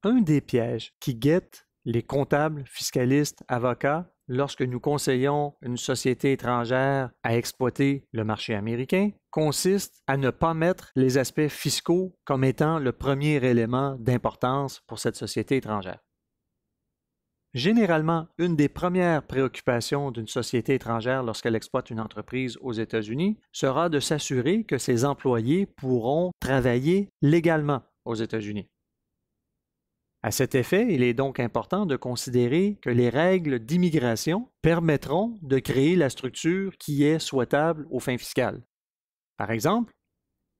Un des pièges qui guettent les comptables, fiscalistes, avocats lorsque nous conseillons une société étrangère à exploiter le marché américain consiste à ne pas mettre les aspects fiscaux comme étant le premier élément d'importance pour cette société étrangère. Généralement, une des premières préoccupations d'une société étrangère lorsqu'elle exploite une entreprise aux États-Unis sera de s'assurer que ses employés pourront travailler légalement aux États-Unis. À cet effet, il est donc important de considérer que les règles d'immigration permettront de créer la structure qui est souhaitable aux fins fiscales. Par exemple,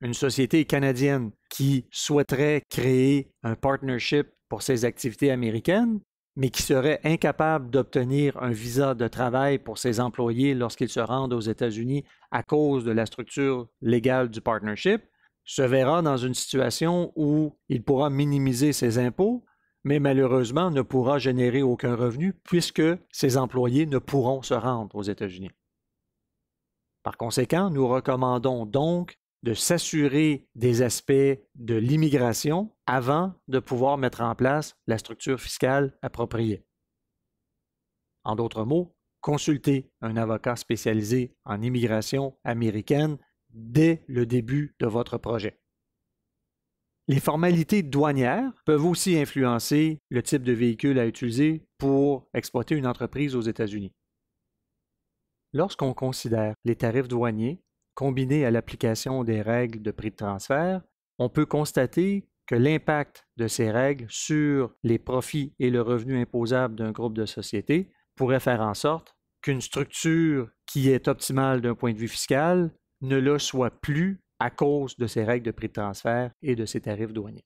une société canadienne qui souhaiterait créer un partnership pour ses activités américaines, mais qui serait incapable d'obtenir un visa de travail pour ses employés lorsqu'ils se rendent aux États-Unis à cause de la structure légale du partnership, se verra dans une situation où il pourra minimiser ses impôts, mais malheureusement ne pourra générer aucun revenu puisque ses employés ne pourront se rendre aux États-Unis. Par conséquent, nous recommandons donc de s'assurer des aspects de l'immigration avant de pouvoir mettre en place la structure fiscale appropriée. En d'autres mots, consultez un avocat spécialisé en immigration américaine dès le début de votre projet. Les formalités douanières peuvent aussi influencer le type de véhicule à utiliser pour exploiter une entreprise aux États-Unis. Lorsqu'on considère les tarifs douaniers combinés à l'application des règles de prix de transfert, on peut constater que l'impact de ces règles sur les profits et le revenu imposable d'un groupe de sociétés pourrait faire en sorte qu'une structure qui est optimale d'un point de vue fiscal ne le soit plus à cause de ces règles de prix de transfert et de ces tarifs douaniers.